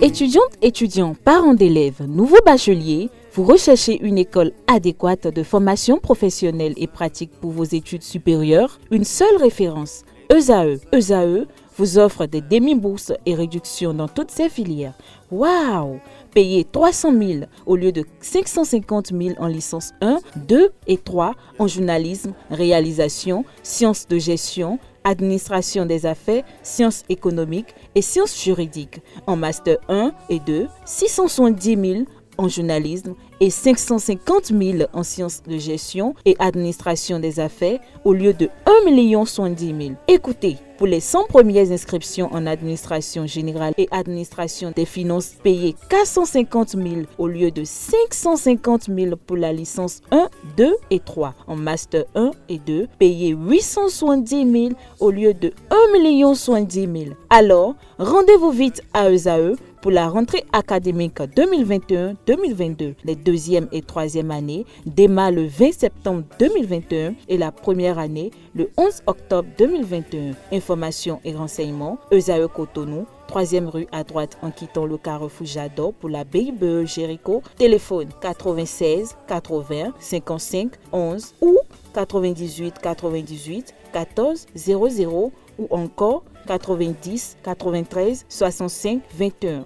Étudiantes, étudiants, parents d'élèves, nouveaux bacheliers, vous recherchez une école adéquate de formation professionnelle et pratique pour vos études supérieures? Une seule référence, ESAE. ESAE vous offre des demi-bourses et réductions dans toutes ces filières. Waouh! Payez 300 000 au lieu de 550 000 en licence 1, 2 et 3 en journalisme, réalisation, sciences de gestion, administration des affaires, sciences économiques et sciences juridiques. En master 1 et 2, 670 000 en journalisme et 550 000 en sciences de gestion et administration des affaires au lieu de 1 070 000. Écoutez, pour les 100 premières inscriptions en administration générale et administration des finances, payez 450 000 au lieu de 550 000 pour la licence 1, 2 et 3. En master 1 et 2, payez 870 000 au lieu de 1 070 000. Alors, rendez-vous vite à ESAE pour la rentrée académique 2021-2022. Les deuxième et troisième années démarrent le 20 septembre 2021 et la première année le 11 octobre 2021. Informations et renseignements, ESAE Cotonou, 3e rue à droite en quittant le carrefour Jadot pour la BIBE Jéricho. Téléphone 96 80 55 11 ou 98 98 14 00 ou encore 90 93 65 21.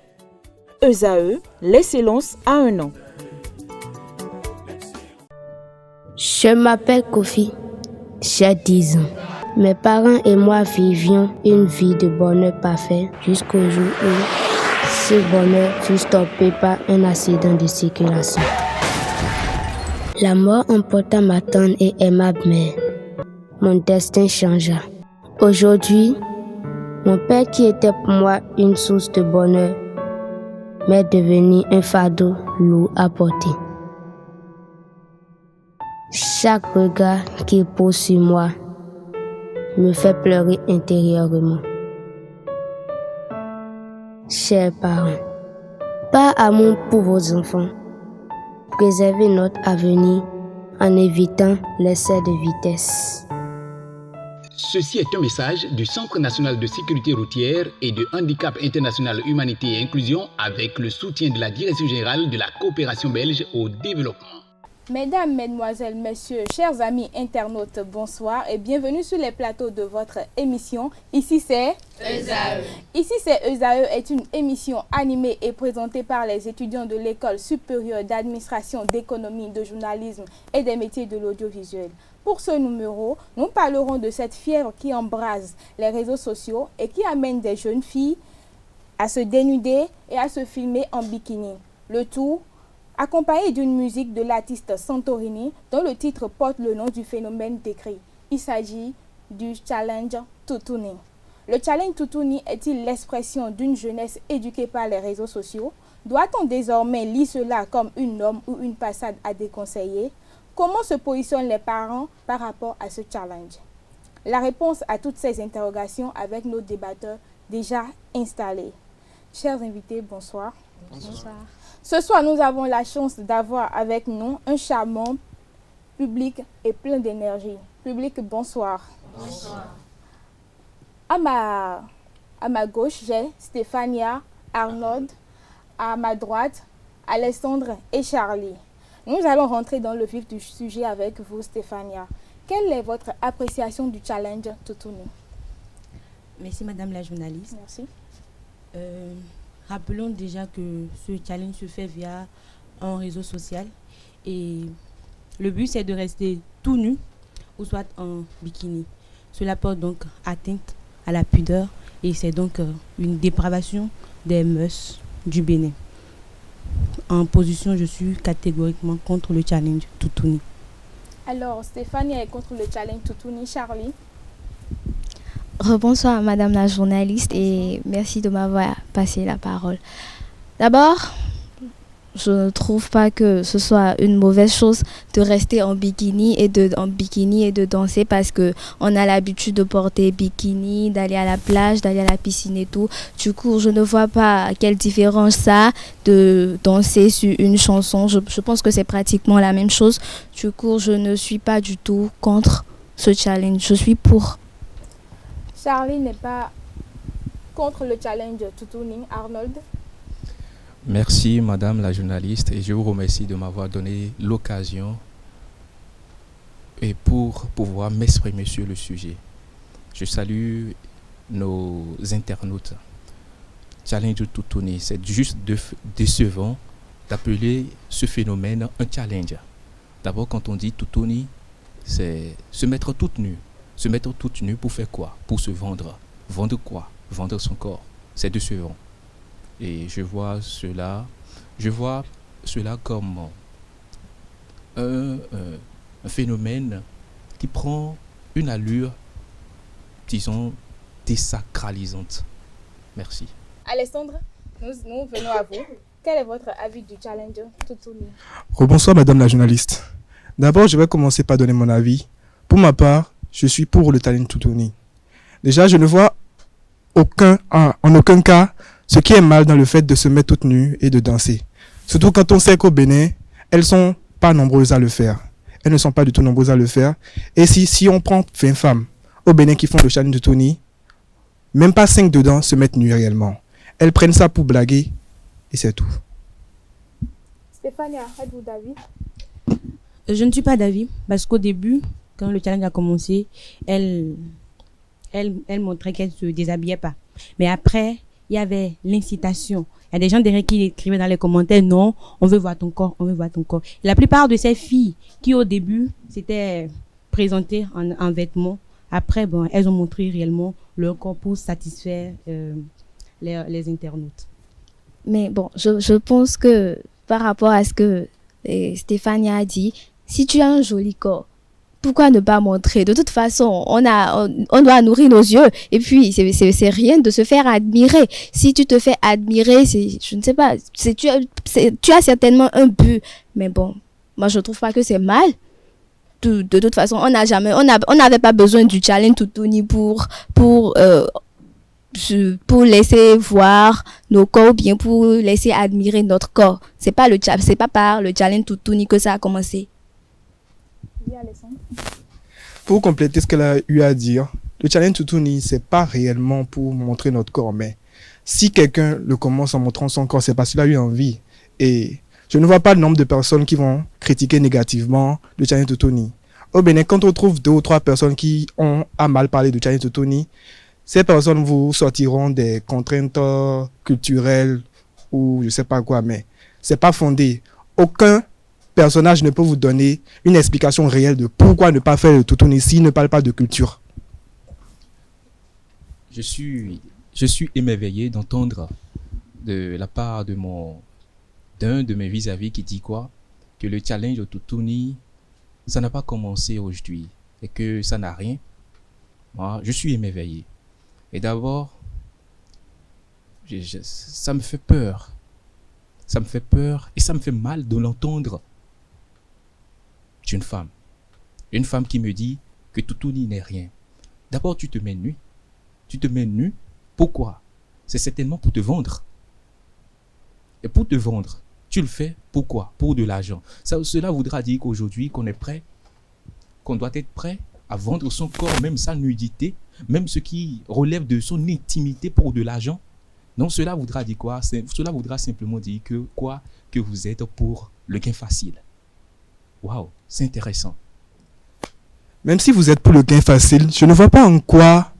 ESAE, l'excellence à un an. Je m'appelle Kofi, j'ai 10 ans. Mes parents et moi vivions une vie de bonheur parfait jusqu'au jour où ce bonheur fut stoppé par un accident de circulation. La mort emporta ma tendre et aimable mère. Mon destin changea. Aujourd'hui, mon père qui était pour moi une source de bonheur m'est devenu un fardeau lourd à porter. Chaque regard qu'il pose sur moi me fait pleurer intérieurement. Chers parents, par amour pour vos enfants, préservez notre avenir en évitant l'excès de vitesse. Ceci est un message du Centre national de sécurité routière et de handicap international humanité et inclusion avec le soutien de la Direction générale de la coopération belge au développement. Mesdames, Mesdemoiselles, Messieurs, chers amis internautes, bonsoir et bienvenue sur les plateaux de votre émission. Ici c'est ESAE. Ici c'est ESAE est une émission animée et présentée par les étudiants de l'École supérieure d'administration, d'économie, de journalisme et des métiers de l'audiovisuel. Pour ce numéro, nous parlerons de cette fièvre qui embrase les réseaux sociaux et qui amène des jeunes filles à se dénuder et à se filmer en bikini. Le tout accompagné d'une musique de l'artiste Santorini dont le titre porte le nom du phénomène décrit. Il s'agit du challenge Toutouni. Le challenge Toutouni est-il l'expression d'une jeunesse éduquée par les réseaux sociaux? Doit-on désormais lire cela comme une norme ou une passade à déconseiller? Comment se positionnent les parents par rapport à ce challenge? La réponse à toutes ces interrogations avec nos débatteurs déjà installés. Chers invités, bonsoir. Bonsoir. Ce soir, nous avons la chance d'avoir avec nous un charmant public et plein d'énergie. Public, bonsoir. Bonsoir. À ma gauche, j'ai Stéphania, Arnold. À ma droite, Alessandre et Charlie. Nous allons rentrer dans le vif du sujet avec vous, Stéphania. Quelle est votre appréciation du challenge Toutouni? Merci, Madame la journaliste. Merci. Rappelons déjà que ce challenge se fait via un réseau social et le but c'est de rester tout nu ou soit en bikini. Cela porte donc atteinte à la pudeur et c'est donc une dépravation des mœurs du Bénin. En position, je suis catégoriquement contre le challenge Toutouni. Alors, Stéphanie est contre le challenge Toutouni. Charlie? Rebonsoir Madame la journaliste et merci de m'avoir passé la parole. D'abord, je ne trouve pas que ce soit une mauvaise chose de rester en bikini et de danser parce que on a l'habitude de porter bikini, d'aller à la plage, d'aller à la piscine et tout. Du coup, je ne vois pas quelle différence ça de danser sur une chanson. Je pense que c'est pratiquement la même chose. Du coup, je ne suis pas du tout contre ce challenge. Je suis pour. Charlie n'est pas contre le challenge Tutuni, Arnold? Merci Madame la journaliste et je vous remercie de m'avoir donné l'occasion et pour pouvoir m'exprimer sur le sujet. Je salue nos internautes. Challenge Tutuni, c'est juste décevant d'appeler ce phénomène un challenge. D'abord, quand on dit Tutuni, c'est se mettre toute nue. Se mettre toute nue pour faire quoi? Pour se vendre. Vendre quoi? Vendre son corps. C'est décevant. Et je vois cela comme un phénomène qui prend une allure, disons, désacralisante. Merci. Alessandre, nous venons à vous. Quel est votre avis du challenge Tutuni? Rebonsoir Madame la journaliste. D'abord, je vais commencer par donner mon avis. Pour ma part, je suis pour le challenge Tutuni. Déjà, je ne vois en aucun cas ce qui est mal dans le fait de se mettre toute nue et de danser. Surtout quand on sait qu'au Bénin, elles sont pas nombreuses à le faire. Elles ne sont pas du tout nombreuses à le faire. Et si on prend 20 femmes au Bénin qui font le challenge Tutuni, même pas 5 dedans se mettent nues réellement. Elles prennent ça pour blaguer et c'est tout. Stéphania, êtes-vous d'avis? Je ne suis pas d'avis parce qu'au début, quand le challenge a commencé, elle montrait qu'elle ne se déshabillait pas. Mais après, il y avait l'incitation. Il y a des gens derrière qui écrivaient dans les commentaires, non, on veut voir ton corps, on veut voir ton corps. Et la plupart de ces filles qui au début s'étaient présentées en vêtements, après, elles ont montré réellement leur corps pour satisfaire les internautes. Mais bon, je pense que par rapport à ce que Stéphania a dit, si tu as un joli corps, pourquoi ne pas montrer? De toute façon, on doit nourrir nos yeux. Et puis, c'est rien de se faire admirer. Si tu te fais admirer, je ne sais pas, tu as certainement un but. Mais bon, moi, je ne trouve pas que c'est mal. De toute façon, on n'avait pas besoin du challenge Tutuni pour laisser voir nos corps ou bien pour laisser admirer notre corps. C'est pas par le challenge Tutuni que ça a commencé. Pour compléter ce qu'elle a eu à dire, le challenge Tutuni, c'est pas réellement pour montrer notre corps, mais si quelqu'un le commence en montrant son corps, c'est parce qu'il a eu envie. Et je ne vois pas le nombre de personnes qui vont critiquer négativement le challenge Tutuni. Au Bénin, quand on trouve 2 ou 3 personnes qui ont à mal parler du challenge Tutuni, ces personnes vous sortiront des contraintes culturelles ou je sais pas quoi, mais c'est pas fondé. Aucun personnage ne peut vous donner une explication réelle de pourquoi ne pas faire le Tutuni s'il ne parle pas de culture. Je suis émerveillé d'entendre de la part d'un de mes vis-à-vis qui dit quoi? Que le challenge au Tutuni, ça n'a pas commencé aujourd'hui et que ça n'a rien. Moi, je suis émerveillé. Et d'abord, ça me fait peur. Ça me fait peur et ça me fait mal de l'entendre d'une femme. Une femme qui me dit que Tutuni n'est rien. D'abord, tu te mets nu. Tu te mets nu. Pourquoi? C'est certainement pour te vendre. Et pour te vendre, tu le fais pourquoi? Pour de l'argent. Cela voudra dire qu'aujourd'hui, qu'on doit être prêt à vendre son corps, même sa nudité, même ce qui relève de son intimité pour de l'argent. Donc cela voudra dire quoi? Cela voudra simplement dire que vous êtes pour le gain facile. Waouh, c'est intéressant. Même si vous êtes pour le gain facile, je ne vois pas en quoi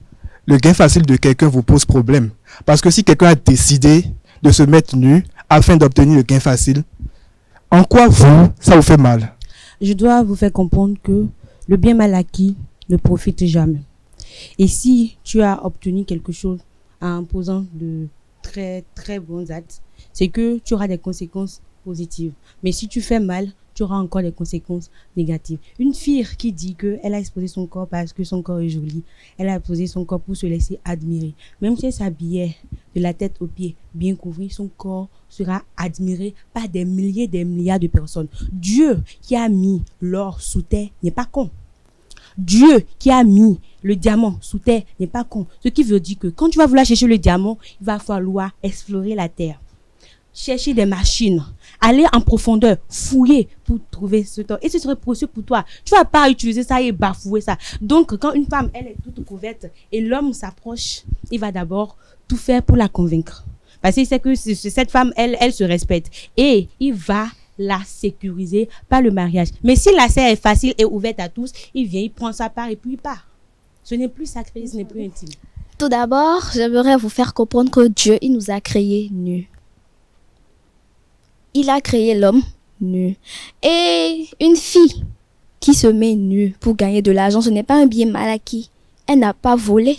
le gain facile de quelqu'un vous pose problème. Parce que si quelqu'un a décidé de se mettre nu afin d'obtenir le gain facile, en quoi ça vous fait mal? Je dois vous faire comprendre que le bien mal acquis ne profite jamais. Et si tu as obtenu quelque chose en posant de très très bons actes, c'est que tu auras des conséquences positives. Mais si tu fais mal, tu auras encore des conséquences négatives. Une fille qui dit qu'elle a exposé son corps parce que son corps est joli, elle a exposé son corps pour se laisser admirer. Même si elle s'habillait de la tête aux pieds bien couvert, son corps sera admiré par des milliers, des milliards de personnes. Dieu qui a mis l'or sous terre n'est pas con. Dieu qui a mis le diamant sous terre n'est pas con. Ce qui veut dire que quand tu vas vouloir chercher le diamant, il va falloir explorer la terre. Chercher des machines, aller en profondeur, fouiller pour trouver ce temps. Et ce serait précieux pour toi. Tu vas pas utiliser ça et bafouer ça. Donc, quand une femme, elle est toute couverte et l'homme s'approche, il va d'abord tout faire pour la convaincre. Parce qu'il sait que cette femme, elle se respecte. Et il va la sécuriser par le mariage. Mais si la serre est facile et ouverte à tous, il vient, il prend sa part et puis il part. Ce n'est plus sacré, ce n'est plus intime. Tout d'abord, j'aimerais vous faire comprendre que Dieu, il nous a créés nus. Il a créé l'homme nu. Et une fille qui se met nue pour gagner de l'argent, ce n'est pas un bien mal acquis. Elle n'a pas volé.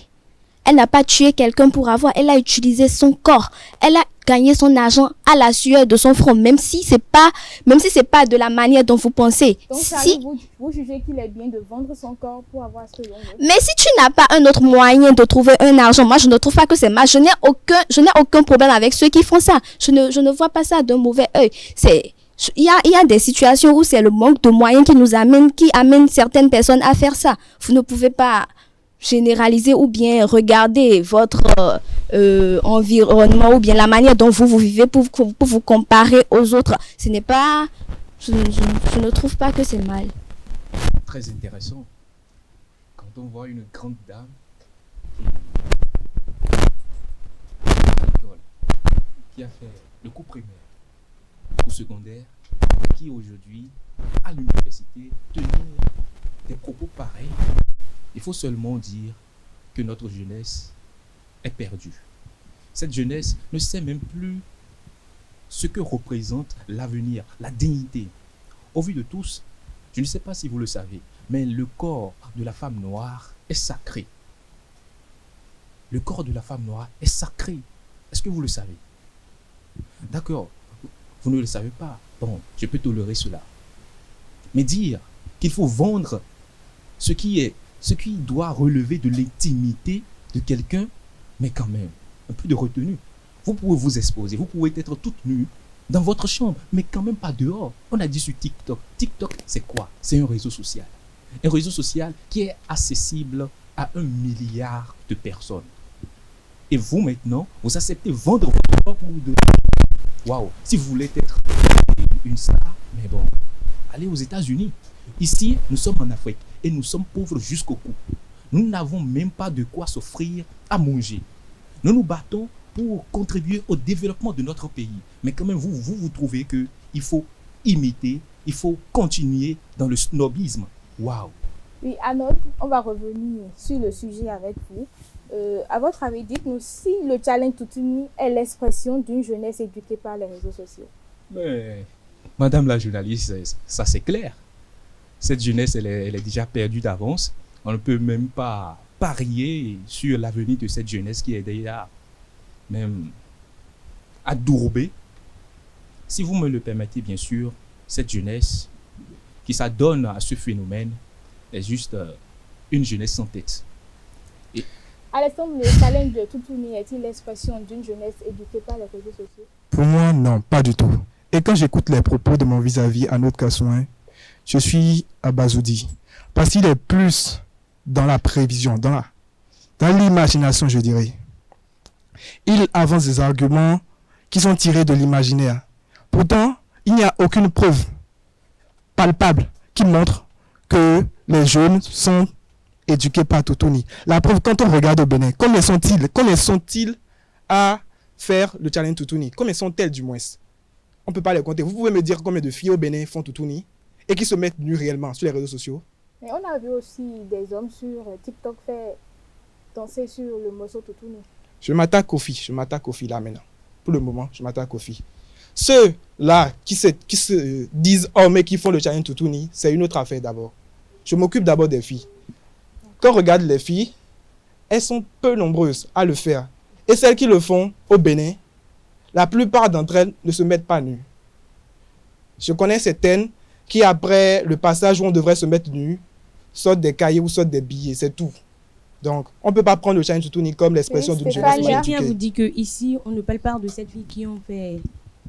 Elle n'a pas tué quelqu'un pour avoir. Elle a utilisé son corps. Elle a gagné son argent à la sueur de son front, même si c'est pas de la manière dont vous pensez. Donc, Si, vous jugez qu'il est bien de vendre son corps pour avoir ce que l'on veut. mais si tu n'as pas un autre moyen de trouver un argent, moi je ne trouve pas que c'est mal. Je n'ai aucun problème avec ceux qui font ça. Je ne vois pas ça d'un mauvais œil. Il y a des situations où c'est le manque de moyens qui amène certaines personnes à faire ça. Vous ne pouvez pas généraliser ou bien regarder votre environnement ou bien la manière dont vous vivez pour vous comparer aux autres. Ce n'est pas... Je ne trouve pas que c'est mal. Très intéressant. Quand on voit une grande dame qui a fait le cours primaire, le cours secondaire, et qui aujourd'hui, à l'université, tenir des propos pareils, il faut seulement dire que notre jeunesse est perdue. Cette jeunesse ne sait même plus ce que représente l'avenir, la dignité. Au vu de tous, je ne sais pas si vous le savez, mais le corps de la femme noire est sacré. Le corps de la femme noire est sacré. Est-ce que vous le savez? D'accord, vous ne le savez pas. Bon, je peux tolérer cela. Mais dire qu'il faut vendre ce qui doit relever de l'intimité de quelqu'un, mais quand même, un peu de retenue. Vous pouvez vous exposer, vous pouvez être toute nue dans votre chambre, mais quand même pas dehors. On a dit sur TikTok. TikTok, c'est quoi? C'est un réseau social. Un réseau social qui est accessible à 1 milliard de personnes. Et vous, maintenant, vous acceptez vendre votre corps pour de... Waouh! Si vous voulez être une star, mais bon, allez aux États-Unis. Ici, nous sommes en Afrique et nous sommes pauvres jusqu'au cou. Nous n'avons même pas de quoi s'offrir à manger. Nous nous battons pour contribuer au développement de notre pays. Mais quand même, vous trouvez qu'il faut imiter, il faut continuer dans le snobisme. Waouh! Oui, Arnold, on va revenir sur le sujet avec vous. À votre avis, dites-nous si le challenge Toutouni est l'expression d'une jeunesse éduquée par les réseaux sociaux. Mais, Madame la journaliste, ça c'est clair. Cette jeunesse, elle est déjà perdue d'avance. On ne peut même pas parier sur l'avenir de cette jeunesse qui est déjà même adourbée. Si vous me le permettez, bien sûr, cette jeunesse qui s'adonne à ce phénomène est juste une jeunesse sans tête. Alexandre, le challenge de Toutouni est-il l'expression d'une jeunesse éduquée par les réseaux sociaux? Pour moi, non, pas du tout. Et quand j'écoute les propos de mon vis-à-vis à notre Kassouin, je suis abasourdi. Parce qu'il est plus dans la prévision, dans l'imagination, je dirais. Il avance des arguments qui sont tirés de l'imaginaire. Pourtant, il n'y a aucune preuve palpable qui montre que les jeunes sont éduqués par Toutouni. La preuve, quand on regarde au Bénin, combien sont-ils à faire le challenge Toutouni? Combien sont-elles du moins? On ne peut pas les compter. Vous pouvez me dire combien de filles au Bénin font Toutouni et qui se mettent nues réellement sur les réseaux sociaux? Mais on a vu aussi des hommes sur TikTok faire danser sur le morceau Toutouni. Je m'attaque aux filles là maintenant. Pour le moment, je m'attaque aux filles. Ceux-là qui se disent hommes et qui font le challenge Toutouni, c'est une autre affaire d'abord. Je m'occupe d'abord des filles. Quand on regarde les filles, elles sont peu nombreuses à le faire. Et celles qui le font au Bénin, la plupart d'entre elles ne se mettent pas nues. Je connais certaines qui, après le passage où on devrait se mettre nues, sortent des cahiers ou sortent des billets, c'est tout. Donc, on ne peut pas prendre le challenge Toutouni comme l'expression d'une jeunesse mal éduquée. Je tiens à vous dire qu'ici, on ne parle pas de cette fille qui ont fait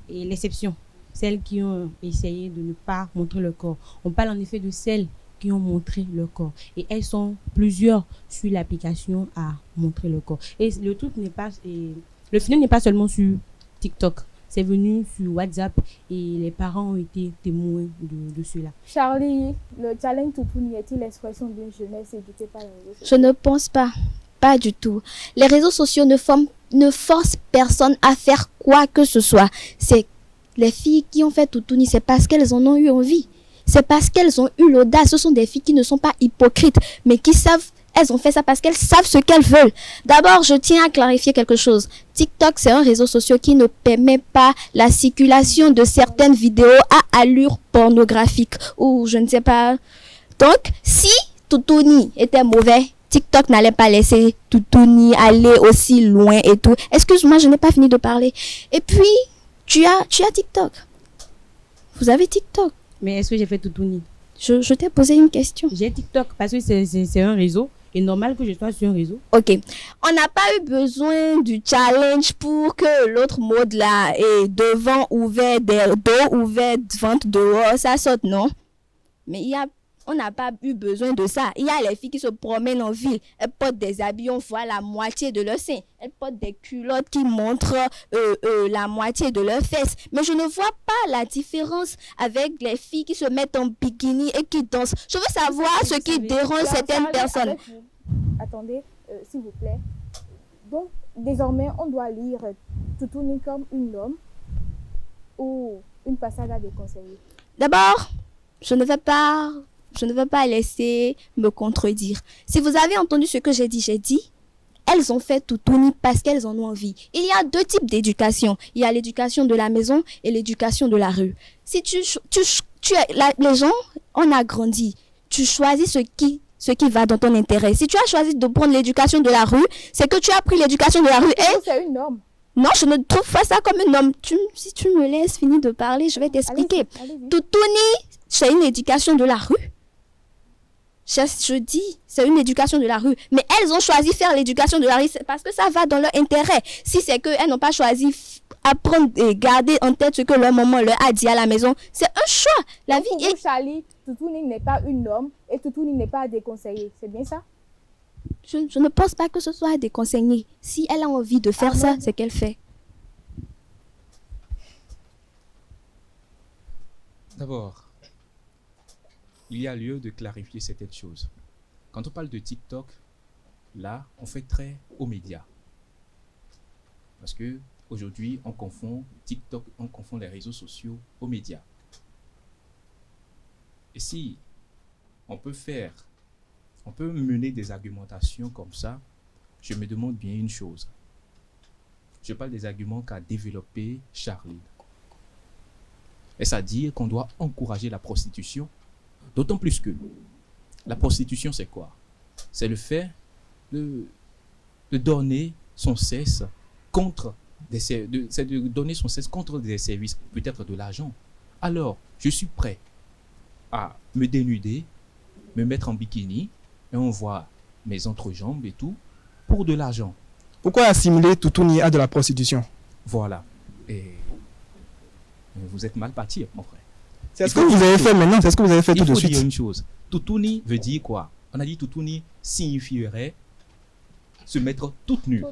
l'exception. Celles qui ont essayé de ne pas montrer leur corps. On parle en effet de celles qui ont montré leur corps. Et elles sont plusieurs sur l'application à montrer leur corps. Et le truc n'est pas... le final n'est pas seulement sur TikTok. C'est venu sur WhatsApp et les parents ont été témoins de cela. Charlie, le challenge Toutouni est-il l'expression d'une jeunesse éduquée par les réseaux sociaux? Je ne pense pas. Pas du tout. Les réseaux sociaux ne forment ne force personne à faire quoi que ce soit. C'est les filles qui ont fait Toutouni, c'est parce qu'elles en ont eu envie. C'est parce qu'elles ont eu l'audace. Ce sont des filles qui ne sont pas hypocrites, mais qui savent. Elles ont fait ça parce qu'elles savent ce qu'elles veulent. D'abord, je tiens à clarifier quelque chose. TikTok, c'est un réseau social qui ne permet pas la circulation de certaines vidéos à allure pornographique ou je ne sais pas. Donc, si Toutouni était mauvais, TikTok n'allait pas laisser Toutouni aller aussi loin et tout. Excuse-moi, je n'ai pas fini de parler. Et puis, tu as TikTok. Vous avez TikTok. Mais est-ce que j'ai fait Toutouni? Je t'ai posé une question. J'ai TikTok parce que c'est un réseau. Et normal que je sois sur un réseau. Ok. On n'a pas eu besoin du challenge pour que l'autre mode là est devant ouvert, dos ouvert, ventre dehors, ça saute, non? Mais on n'a pas eu besoin de ça. Il y a les filles qui se promènent en ville. Elles portent des habits, on voit la moitié de leur sein. Elles portent des culottes qui montrent la moitié de leurs fesses. Mais je ne vois pas la différence avec les filles qui se mettent en bikini et qui dansent. Je veux savoir ce qui dérange certaines personnes. Attendez, s'il vous plaît. Donc, désormais, on doit lire Toutouni comme une homme ou une passade à déconseiller. D'abord, je ne vais pas laisser me contredire. Si vous avez entendu ce que j'ai dit, elles ont fait Toutouni parce qu'elles en ont envie. Il y a deux types d'éducation. Il y a l'éducation de la maison et l'éducation de la rue. Si les gens, on a grandi. Tu choisis ce qui va dans ton intérêt. Si tu as choisi de prendre l'éducation de la rue, c'est que tu as pris l'éducation de la rue. Et c'est une norme. Non, je ne trouve pas ça comme une norme. Si tu me laisses finir de parler, je vais t'expliquer. Toutouni, c'est une éducation de la rue. Je dis, c'est une éducation de la rue. Mais elles ont choisi faire l'éducation de la rue parce que ça va dans leur intérêt. Si c'est qu'elles n'ont pas choisi apprendre et garder en tête ce que leur maman leur a dit à la maison, c'est un choix. La vie est... Charlie, Toutouni n'est pas une norme et Toutouni n'est pas à déconseiller. C'est bien ça? Je ne pense pas que ce soit à déconseiller. Si elle a envie de faire ça, c'est qu'elle fait. D'abord, il y a lieu de clarifier certaines choses. Quand on parle de TikTok, là, on fait très aux médias. Parce que aujourd'hui, on confond TikTok, on confond les réseaux sociaux aux médias. Et si on peut mener des argumentations comme ça, je me demande bien une chose. Je parle des arguments qu'a développé Charline. Est-ce à dire qu'on doit encourager la prostitution? D'autant plus que la prostitution, c'est quoi? C'est le fait de donner son sexe contre de donner son sexe contre des services, peut-être de l'argent. Alors, je suis prêt à me dénuder, me mettre en bikini, et on voit mes entrejambes et tout, pour de l'argent. Pourquoi assimiler Toutouni à de la prostitution? Voilà. Et vous êtes mal parti, mon frère. C'est ce que vous avez fait maintenant, c'est ce que vous avez fait tout de suite. Il faut dire une chose. Toutouni veut dire quoi? On a dit Toutouni signifierait se mettre toute nue.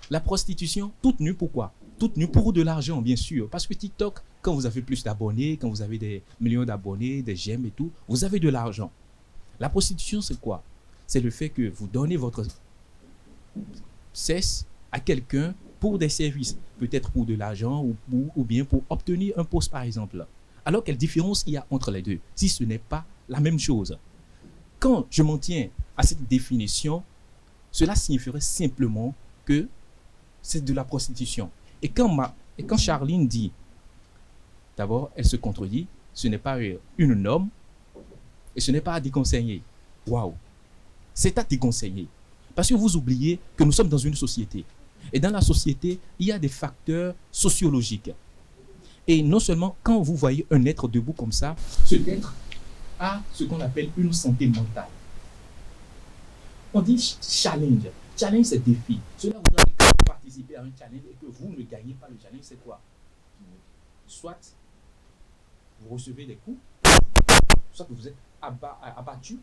La prostitution, toute nue, pourquoi? Toute nue pour de l'argent, bien sûr. Parce que TikTok, quand vous avez plus d'abonnés, quand vous avez des millions d'abonnés, des j'aime et tout, vous avez de l'argent. La prostitution, c'est quoi? C'est le fait que vous donnez votre sexe à quelqu'un pour des services, peut-être pour de l'argent ou bien pour obtenir un poste, par exemple. Alors, quelle différence il y a entre les deux, si ce n'est pas la même chose? Quand je m'en tiens à cette définition, cela signifierait simplement que c'est de la prostitution. Et quand Charline dit, d'abord, elle se contredit, ce n'est pas une norme et ce n'est pas à déconseiller. Waouh! C'est à déconseiller. Parce que vous oubliez que nous sommes dans une société. Et dans la société, il y a des facteurs sociologiques. Et non seulement quand vous voyez un être debout comme ça, cet être a ce qu'on appelle une santé mentale. On dit challenge. Challenge, c'est défi. Cela vous avez participer à un challenge et que vous ne gagnez pas le challenge, c'est quoi? Soit vous recevez des coups, soit que vous êtes abattu.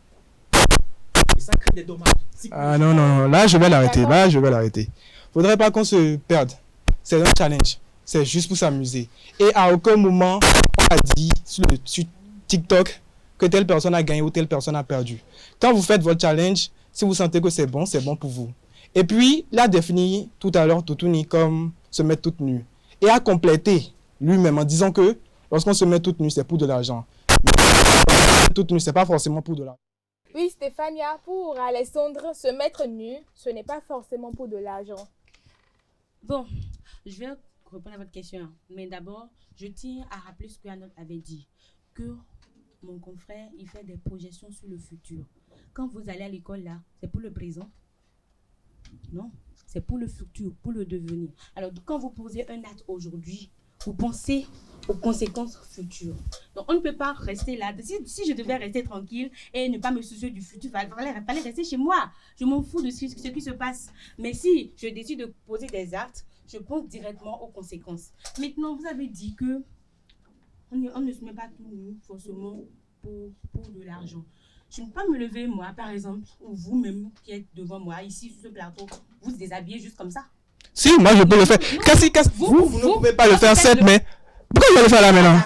Et ça crée des dommages. Ah non, là je vais l'arrêter. Faudrait pas qu'on se perde. C'est un challenge. C'est juste pour s'amuser. Et à aucun moment, on a dit sur TikTok que telle personne a gagné ou telle personne a perdu. Quand vous faites votre challenge, si vous sentez que c'est bon pour vous. Et puis, il a défini tout à l'heure Toutouni comme se mettre toute nue. Et a complété lui-même en disant que lorsqu'on se met toute nue, c'est pour de l'argent. Toute nue, c'est pas forcément pour de l'argent. Oui, Stéphania, pour Alessandre, se mettre nu, ce n'est pas forcément pour de l'argent. Bon, je vais répondre à votre question. Mais d'abord, je tiens à rappeler ce que Anot avait dit. Que mon confrère, il fait des projections sur le futur. Quand vous allez à l'école, là, c'est pour le présent. Non, c'est pour le futur, pour le devenir. Alors, quand vous posez un acte aujourd'hui, vous pensez aux conséquences futures. Donc, on ne peut pas rester là. Si je devais rester tranquille et ne pas me soucier du futur, il fallait rester chez moi. Je m'en fous de ce qui se passe. Mais si je décide de poser des actes, je pense directement aux conséquences. Maintenant, vous avez dit que on ne se met pas tout nu forcément pour de l'argent. Je ne peux pas me lever, moi, par exemple, ou vous-même qui êtes devant moi, ici, sur ce plateau, vous déshabillez juste comme ça. Si, moi, je peux le faire. Vous ne pouvez pas le faire, certes, mais pourquoi vous allez le faire là maintenant?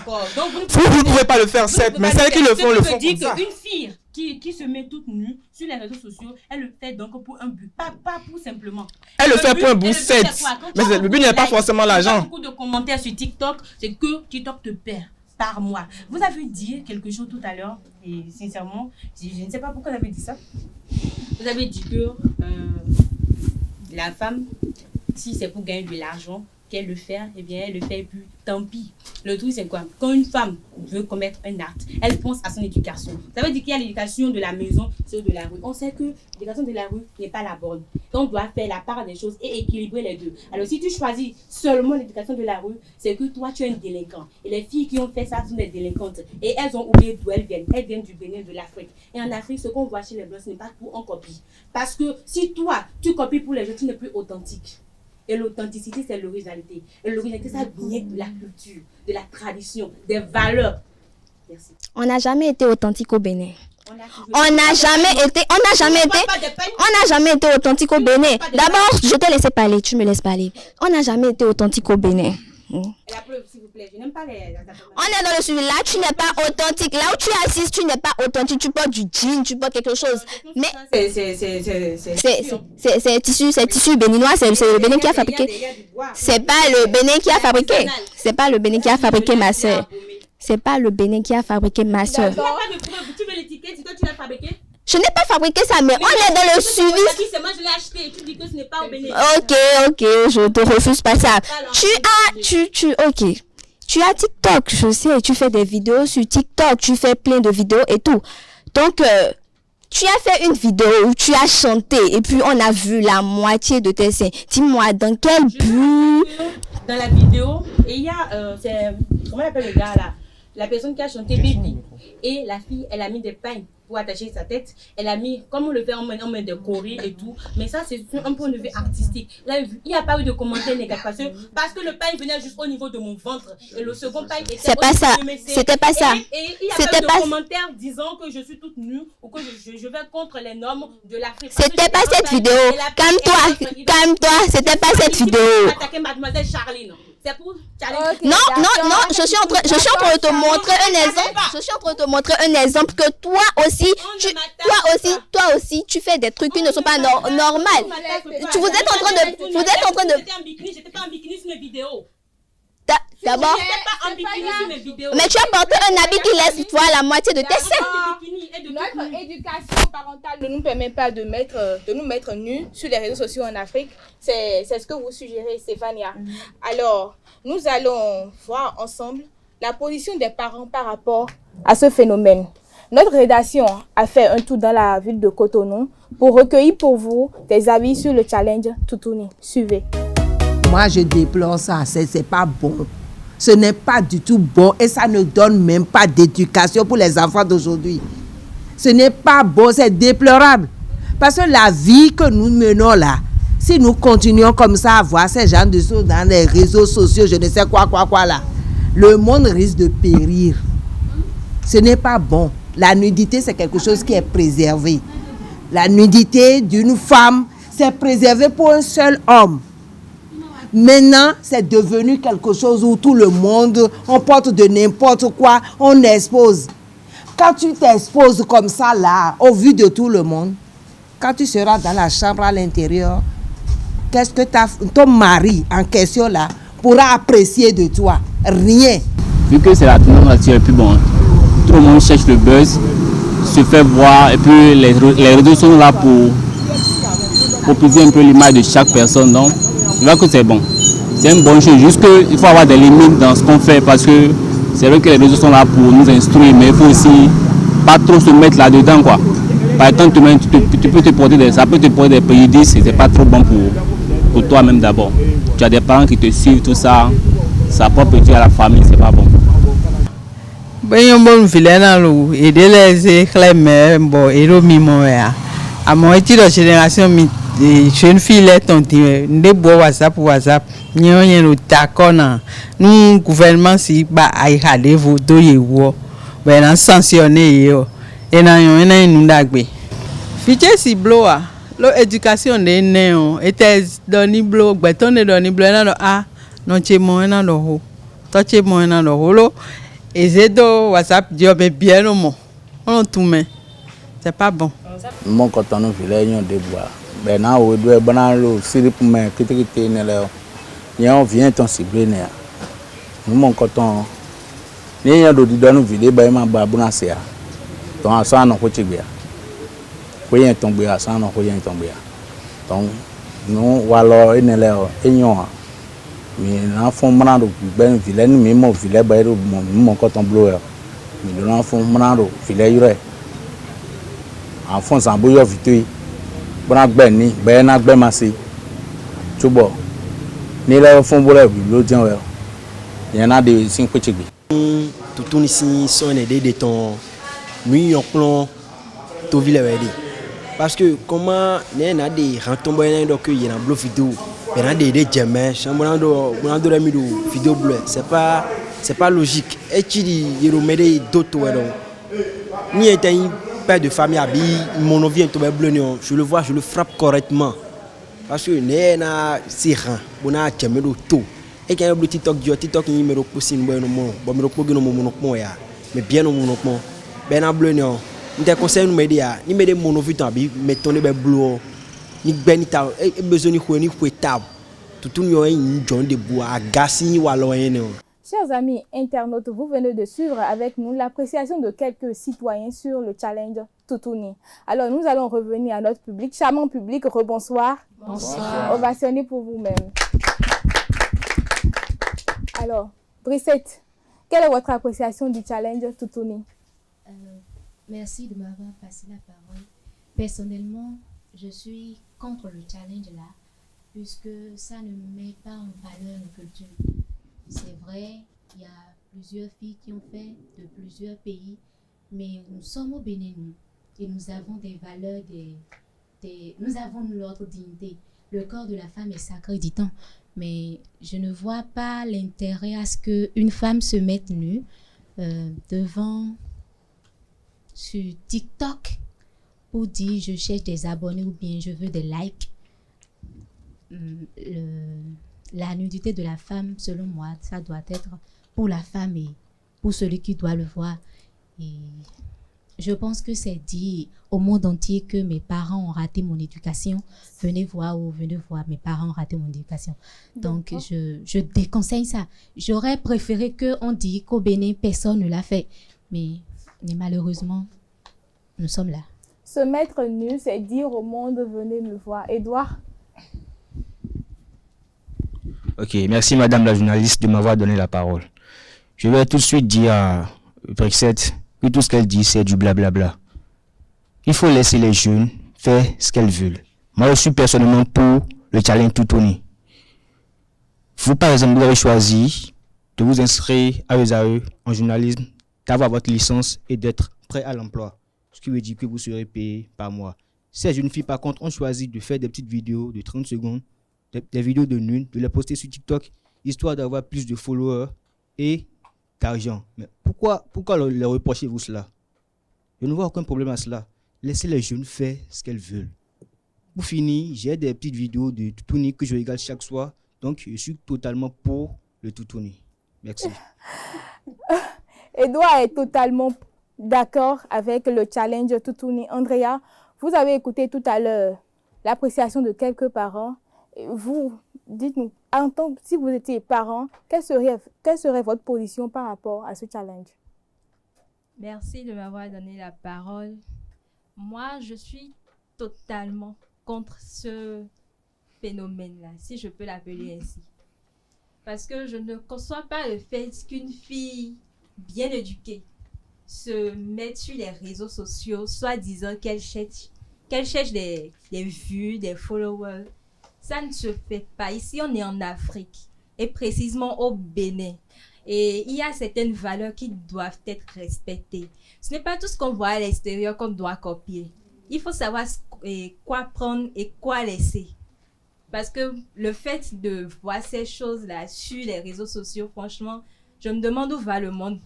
Vous ne pouvez pas le faire, certes, mais celles qui le font comme ça. Une fille qui se met toute nue sur les réseaux sociaux, elle le fait donc pour un but, pas pour simplement. Elle le fait pour un but, certes, mais le but n'est pas forcément l'argent. Beaucoup de commentaires sur TikTok, c'est que TikTok te perd par mois. Vous avez dit quelque chose tout à l'heure, et sincèrement, je ne sais pas pourquoi vous avez dit ça. Vous avez dit que la femme, si c'est pour gagner de l'argent, qu'elle le fait, eh bien elle le fait, et puis tant pis. Le truc c'est quoi? Quand une femme veut commettre un acte, elle pense à son éducation. Ça veut dire qu'il y a l'éducation de la maison, celle de la rue. On sait que l'éducation de la rue n'est pas la bonne. Donc on doit faire la part des choses et équilibrer les deux. Alors si tu choisis seulement l'éducation de la rue, c'est que toi tu es un délinquant. Et les filles qui ont fait ça sont des délinquantes. Et elles ont oublié d'où elles viennent. Elles viennent du Bénin, de l'Afrique. Et en Afrique, ce qu'on voit chez les blancs, ce n'est pas pour en copie. Parce que si toi, tu copies pour les gens, tu n'es plus authentique. Et l'authenticité, c'est l'originalité. Et l'originalité, ça vient de la culture, de la tradition, des valeurs. Merci. On n'a jamais été authentique au Bénin. On n'a jamais été authentique au Bénin. D'abord, je t'ai laissé parler, tu me laisses parler. On n'a jamais été authentique au Bénin. Et la preuve, s'il vous plaît, je n'aime pas les... On est dans le suivi. Là, tu n'es pas authentique. Là où tu assistes, tu n'es pas authentique. Tu portes du jean, tu portes quelque chose. Mais c'est tissu béninois. C'est le Bénin qui a fabriqué. C'est pas le Bénin qui a fabriqué. C'est pas le Bénin qui a fabriqué, ma soeur. C'est pas le Bénin qui a fabriqué, ma soeur. Tu n'as pas de preuve. Tu veux l'étiquette, c'est toi qui l'as fabriqué? Je n'ai pas fabriqué ça, mais on est dans le suivi. Moi, je l'ai acheté et tu dis que ce n'est pas au Bénin. Ok, je te refuse pas ça. Tu as TikTok, je sais, tu fais des vidéos sur TikTok, tu fais plein de vidéos et tout. Donc, tu as fait une vidéo où tu as chanté et puis on a vu la moitié de tes seins. Dis-moi, dans quel but? Dans la vidéo, il y a, comment on appelle le gars là? La personne qui a chanté Baby. Et la fille, elle a mis des pains pour attacher sa tête. Elle a mis, comme on le fait, on met des choris et tout. Mais ça, c'est un point de vue artistique. Là, il n'y a pas eu de commentaires négatifs. Parce que le pain venait juste au niveau de mon ventre. Et le second pain était c'est pas ça. C'était pas ça. Et il n'y a pas eu de commentaires disant que je suis toute nue ou que je vais contre les normes de l'Afrique. C'était pas cette vidéo. Calme-toi. C'était pas cette vidéo. Attaquer mademoiselle Charline. C'est pour non, je suis en train de te montrer un exemple. Je suis en train de te montrer un exemple que toi aussi, tu fais des trucs qui ne sont pas normaux. Vous êtes en train de. J'étais pas en bikini sur mes vidéos. D'abord, mais tu as porté un habit qui laisse voir la moitié de tes seins. Notre éducation parentale ne nous permet pas de nous mettre nus sur les réseaux sociaux en Afrique. C'est ce que vous suggérez, Stéphania. Alors, nous allons voir ensemble la position des parents par rapport à ce phénomène. Notre rédaction a fait un tour dans la ville de Cotonou pour recueillir pour vous des avis sur le challenge Toutouni. Suivez. Moi, je déplore ça. C'est pas bon. Ce n'est pas du tout bon et ça ne donne même pas d'éducation pour les enfants d'aujourd'hui. Ce n'est pas bon, c'est déplorable. Parce que la vie que nous menons là, si nous continuons comme ça à voir ces gens de choses dans les réseaux sociaux, je ne sais quoi là, le monde risque de périr. Ce n'est pas bon. La nudité, c'est quelque chose qui est préservé. La nudité d'une femme, c'est préservé pour un seul homme. Maintenant, c'est devenu quelque chose où tout le monde, on porte de n'importe quoi, on expose. Quand tu t'exposes comme ça là, au vu de tout le monde, quand tu seras dans la chambre à l'intérieur, qu'est-ce que ton mari en question là pourra apprécier de toi? Rien. Vu que c'est la tendance actuelle, et puis bon, tout le monde cherche le buzz, se fait voir, et puis les réseaux sont là pour proposer un peu l'image de chaque personne. Donc, je vois que c'est bon. C'est une bonne chose, juste qu'il faut avoir des limites dans ce qu'on fait, parce que c'est vrai que les réseaux sont là pour nous instruire, mais il faut aussi pas trop se mettre là-dedans, quoi. Par exemple, tu peux te porter ça peut te porter des préjudices et c'est pas trop bon pour toi-même d'abord. Tu as des parents qui te suivent, tout ça, ça porte petit à la famille, c'est pas bon. Ben bon vilain lo et de les éclaimer bon et le mimo ya. À mon étude de génération jeune fille est tonti ne bo WhatsApp nyo yen lo takona. Nous gouvernement si ba ai hade voto yewo. Ben en sanctionner yo. Et na yon na nous dagbe. Fiche si bloa. Lo éducation de néon était doni blo beton de doni blo na a non che mo na lo ho. To che mo na lo ho lo. Et c'est do WhatsApp dio mais bien au mot. On tout met. C'est pas bon. Mon coton nous vilain yon de bois. Ben na o do e banalo siri pour me kiti ne le. Yon vient ton ciblé ne. Mon coton ni yon do di do nous vilain ba ma ba buna se a. Donc ça non ko tibia. Ko yen tombe a ça non ko yen tombe a. Donc nous walo ene le e yon mais l'enfant manado ben vilain mais mon vilain ba mon coton blower. Mais l'enfant manado vilain yure. Enfant zambo yo vitui. Bona gbe ni be na gbe masi. Tubo. Ni le fon bo le lo dian we. Yen na de sin ko chigbe. Tout ici sont aidés de ton million plan to ville ready. Parce que comment n'a des rentombo donc il y a un bleu vidéo. Il y a des jamais chambrando mi do vidéo bleu. C'est pas logique. Et tu dis il remet d'autres ni est un père de famille habillé mon vient tomber bleu je le vois je le frappe correctement parce que n'a c'est rang bona jamais do tout et quand le TikTok ni me repoussin bon me repousser no mon ya mais bien no mon ben na bleu non ni conseil nous média ni me de monovite habillé mettons les bleu ni ben ta besoin ni table tout nous un John de bois gassi wala non. Chers amis internautes, vous venez de suivre avec nous l'appréciation de quelques citoyens sur le challenge Toutouni. Alors, nous allons revenir à notre public. Charmant public, rebonsoir. Bonsoir. Ovationnez pour vous-même. Alors, Brissette, quelle est votre appréciation du challenge Toutouni? Merci de m'avoir passé la parole. Personnellement, je suis contre le challenge là, puisque ça ne met pas en valeur nos cultures. C'est vrai, il y a plusieurs filles qui ont fait de plusieurs pays, mais nous sommes au Bénin et nous avons des valeurs, nous avons notre dignité. Le corps de la femme est sacré, dit-on, mais je ne vois pas l'intérêt à ce qu'une femme se mette nue sur TikTok pour dire je cherche des abonnés ou bien je veux des likes. La nudité de la femme, selon moi, ça doit être pour la femme et pour celui qui doit le voir. Et je pense que c'est dit au monde entier que mes parents ont raté mon éducation. Venez voir, mes parents ont raté mon éducation. Donc, je déconseille ça. J'aurais préféré qu'on dise qu'au Bénin, personne ne l'a fait. Mais malheureusement, nous sommes là. Se mettre nu, c'est dire au monde, venez me voir. Edouard? Ok, merci madame la journaliste de m'avoir donné la parole. Je vais tout de suite dire à Brixette que tout ce qu'elle dit, c'est du blablabla. Il faut laisser les jeunes faire ce qu'elles veulent. Moi, je suis personnellement pour le challenge Toutouni. Vous, par exemple, vous avez choisi de vous inscrire à ESAE en journalisme, d'avoir votre licence et d'être prêt à l'emploi. Ce qui veut dire que vous serez payé par mois. Ces jeunes filles, par contre, ont choisi de faire des petites vidéos de 30 secondes, des vidéos de nuit, de les poster sur TikTok, histoire d'avoir plus de followers et d'argent. Mais pourquoi les reprochez-vous cela? Je ne vois aucun problème à cela. Laissez les jeunes faire ce qu'elles veulent. Pour finir, j'ai des petites vidéos de Toutouni que je regarde chaque soir. Donc, je suis totalement pour le Toutouni. Merci. Edouard est totalement d'accord avec le challenge Toutouni. Andrea, vous avez écouté tout à l'heure l'appréciation de quelques parents vous, dites-nous, si vous étiez parent, quelle serait votre position par rapport à ce challenge? Merci de m'avoir donné la parole. Moi, je suis totalement contre ce phénomène-là, si je peux l'appeler ainsi. Parce que je ne conçois pas le fait qu'une fille bien éduquée se mette sur les réseaux sociaux, soi-disant qu'elle cherche des vues, des followers. Ça ne se fait pas. Ici, on est en Afrique, et précisément au Bénin. Et il y a certaines valeurs qui doivent être respectées. Ce n'est pas tout ce qu'on voit à l'extérieur qu'on doit copier. Il faut savoir quoi prendre et quoi laisser. Parce que le fait de voir ces choses-là sur les réseaux sociaux, franchement, je me demande où va le monde.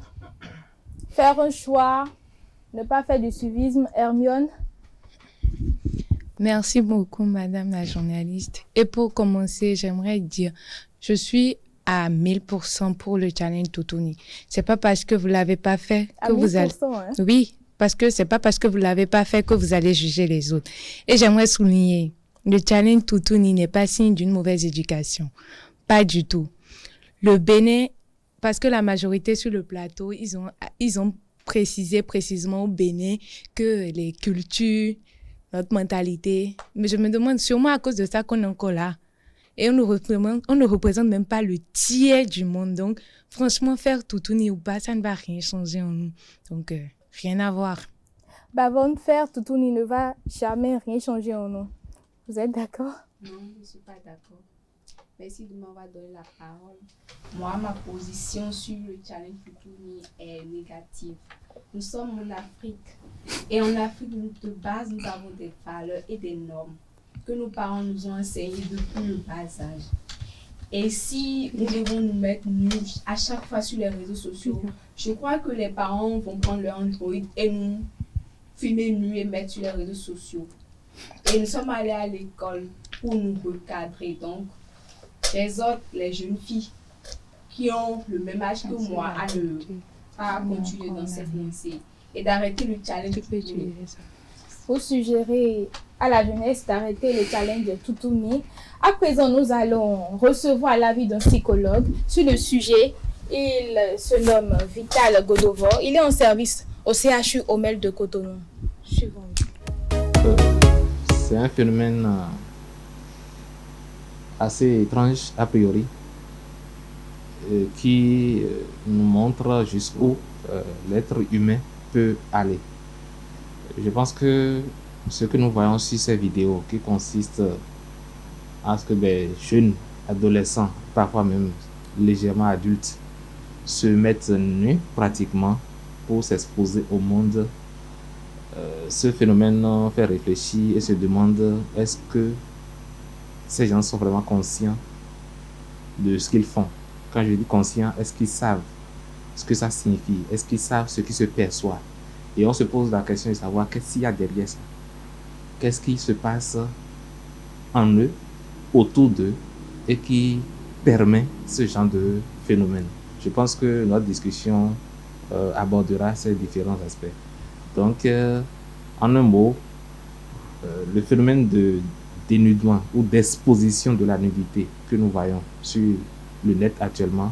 Faire un choix, ne pas faire du suivisme, Hermione. Merci beaucoup, madame la journaliste. Et pour commencer, j'aimerais dire, je suis à 1000% pour le challenge Toutouni. C'est pas parce que vous l'avez pas fait que vous allez... Hein? Oui, parce que c'est pas parce que vous l'avez pas fait que vous allez juger les autres. Et j'aimerais souligner, le challenge Toutouni n'est pas signe d'une mauvaise éducation. Pas du tout. Le Bénin, parce que la majorité sur le plateau, ils ont précisé précisément au Bénin que les cultures, notre mentalité, mais je me demande sûrement à cause de ça qu'on est encore là. Et on ne représente même pas le tiers du monde. Donc, franchement, faire Toutouni ou pas, ça ne va rien changer en nous. Donc, rien à voir. Bavon, faire Toutouni ne va jamais rien changer en nous. Vous êtes d'accord? Non, je ne suis pas d'accord. Merci de m'avoir donné la parole. Moi, ma position sur le challenge Toutouni est négative. Nous sommes en Afrique. Et en Afrique, de base, nous avons des valeurs et des normes que nos parents nous ont enseignées depuis le bas âge. Et si nous devons nous mettre nus à chaque fois sur les réseaux sociaux, je crois que les parents vont prendre leur Android et nous filmer nus et mettre sur les réseaux sociaux. Et nous sommes allés à l'école pour nous recadrer. Donc, les autres, les jeunes filles qui ont le même âge que moi, à ne pas continuer dans cette lancée et d'arrêter le challenge. Vous suggérez à la jeunesse d'arrêter le challenge Toutouni. À présent, nous allons recevoir l'avis d'un psychologue sur le sujet. Il se nomme Vital Godovo. Il est en service au CHU Omel de Cotonou. Suivant. C'est un phénomène assez étrange a priori qui nous montre jusqu'où l'être humain peut aller. Je pense que ce que nous voyons sur ces vidéos qui consistent à ce que des jeunes adolescents, parfois même légèrement adultes, se mettent nus pratiquement pour s'exposer au monde, ce phénomène fait réfléchir et se demande est-ce que ces gens sont vraiment conscients de ce qu'ils font. Quand je dis conscients, est-ce qu'ils savent ce que ça signifie? Est-ce qu'ils savent ce qui se perçoit? Et on se pose la question de savoir qu'est-ce qu'il y a derrière ça. Qu'est-ce qui se passe en eux, autour d'eux, et qui permet ce genre de phénomène. Je pense que notre discussion abordera ces différents aspects. Donc, en un mot, le phénomène de dénudement ou d'exposition de la nudité que nous voyons sur le net actuellement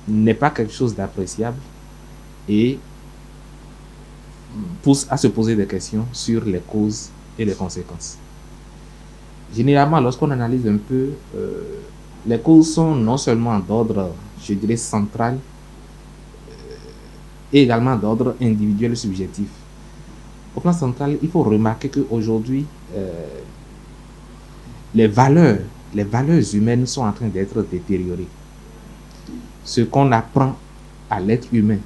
n'est pas quelque chose d'appréciable et pousse à se poser des questions sur les causes et les conséquences. Généralement, lorsqu'on analyse un peu, les causes sont non seulement d'ordre, je dirais, central, et également d'ordre individuel et subjectif. Au plan central, il faut remarquer qu'aujourd'hui, les valeurs humaines sont en train d'être détériorées. Ce qu'on apprend à l'être humain,